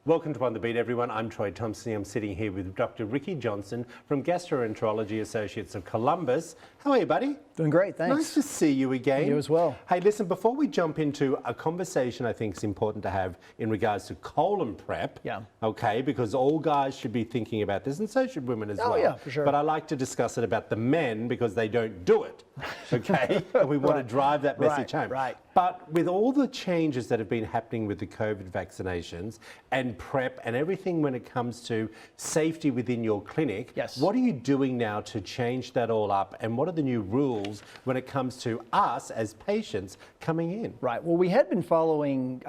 Welcome to On the Beat, everyone. I'm Troy Thompson. I'm sitting here with Dr. Ricky Johnston from Gastroenterology Associates of Columbus. How are you, buddy? Doing great, thanks. Nice to see you again. You as well. Hey, listen, before we jump into a conversation I think is important to have in regards to colon prep, okay, because all guys should be thinking about this, and so should women as well. Oh, yeah, for sure. But I like to discuss it about the men because they don't do it, okay? And we want to drive that message home. Right. But with all the changes that have been happening with the COVID vaccinations and prep and everything when it comes to safety within your clinic, what are you doing now to change that all up? And what are the new rules when it comes to us as patients coming in? Right. Well, we had been following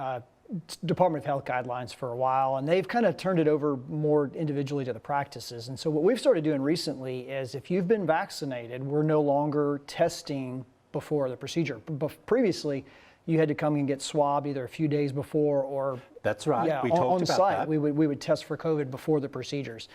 Department of Health guidelines for a while, and they've kind of turned it over more individually to the practices. And so what we've started doing recently is if you've been vaccinated, we're no longer testing before the procedure. Previously, you had to come and get swabbed either a few days before or that's right. Yeah, we talked on about site. That. We would test for COVID before the procedures.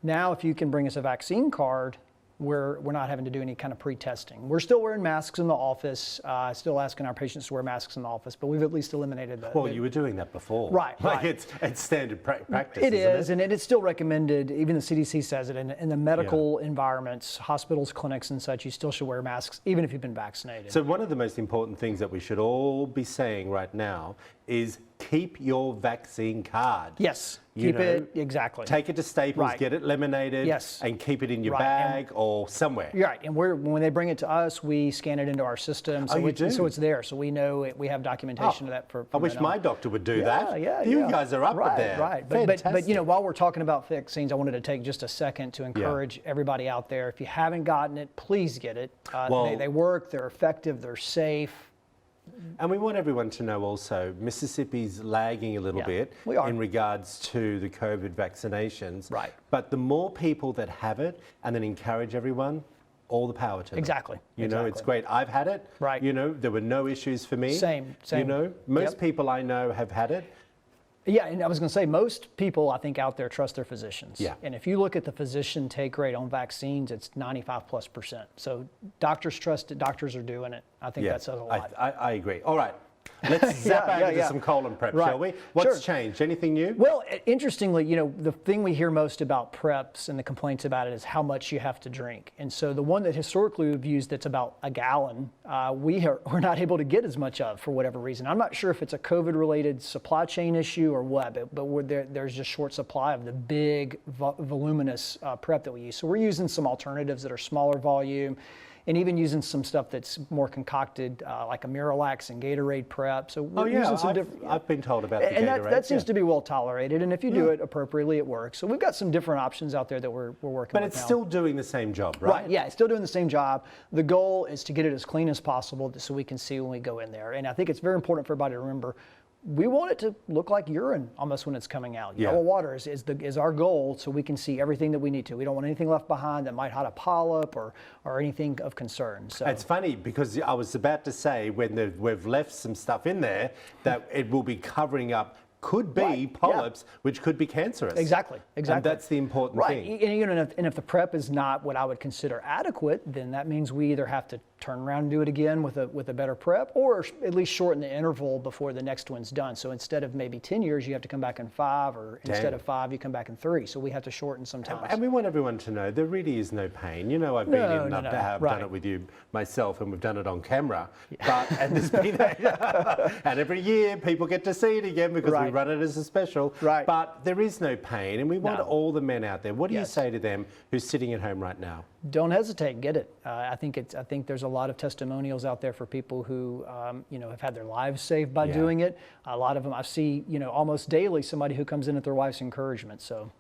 Now, if you can bring us a vaccine card, we're not having to do any kind of pre-testing. We're still wearing masks in the office, still asking our patients to wear masks in the office, but we've at least eliminated that. Well, you were doing that before. Right. Like it's standard practice, It is, isn't it? and it's still recommended, even the CDC says it, in the medical environments, hospitals, clinics and such, you still should wear masks, even if you've been vaccinated. So one of the most important things that we should all be saying right now is keep your vaccine card. Yes, keep it, exactly. Take it to Staples, get it laminated, and keep it in your bag or somewhere. Right, and when they bring it to us, we scan it into our system, so, so it's there, so we know we have documentation of that for I wish my doctor would do that. Yeah, you guys are up with that. Right, but you know, while we're talking about vaccines, I wanted to take just a second to encourage everybody out there, if you haven't gotten it, please get it. They work, they're effective, they're safe. And we want everyone to know also, Mississippi's lagging a little bit in regards to the COVID vaccinations. Right. But the more people that have it and then encourage everyone, all the power to them. Exactly. You know, it's great. I've had it. Right. You know, there were no issues for me. Same. You know, most people I know have had it. Yeah, and I was going to say, most people, I think, out there trust their physicians. Yeah. And if you look at the physician take rate on vaccines, it's 95+%. So doctors trust it, doctors are doing it. I think that says a lot. I agree. All right. Let's zap out into some colon prep, shall we? What's changed? Anything new? Well, interestingly, you know, the thing we hear most about preps and the complaints about it is how much you have to drink. And so the one that historically we've used that's about a gallon, we're not able to get as much of for whatever reason. I'm not sure if it's a COVID-related supply chain issue or what, but there's just short supply of the big, voluminous prep that we use. So we're using some alternatives that are smaller volume, and even using some stuff that's more concocted, like a Miralax and Gatorade prep. So we're using some different. I've been told about the and Gatorade. that seems to be well tolerated, and if you do it appropriately, it works. So we've got some different options out there that we're working with now. But it's still doing the same job, right? Right, yeah, it's still doing the same job. The goal is to get it as clean as possible so we can see when we go in there. And I think it's very important for everybody to remember, we want it to look like urine almost when it's coming out. Yellow water is our goal, so we can see everything that we need to. We don't want anything left behind that might hide a polyp or anything of concern. So it's funny because I was about to say when we've left some stuff in there that it will be covering up could be polyps, which could be cancerous. Exactly. And that's the important thing. And if the prep is not what I would consider adequate, then that means we either have to turn around and do it again with a better prep, or at least shorten the interval before the next one's done. So instead of maybe 10 years, you have to come back in 5, or instead of 5, you come back in 3. So we have to shorten sometimes. And we want everyone to know there really is no pain. You know, I've been in enough to have done it with you myself, and we've done it on camera. But and there's been and every year people get to see it again because we run it as a special. Right. But there is no pain, and we want all the men out there. What do you say to them who's sitting at home right now? Don't hesitate, get it. I think there's a lot of testimonials out there for people who have had their lives saved by doing it. A lot of them I see, almost daily, somebody who comes in at their wife's encouragement. So,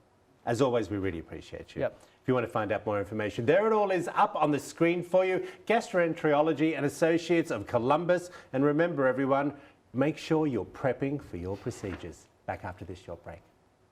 as always, we really appreciate you. Yep. If you want to find out more information, there it all is up on the screen for you. Gastroenterology and Associates of Columbus. And remember, everyone, make sure you're prepping for your procedures. Back after this short break.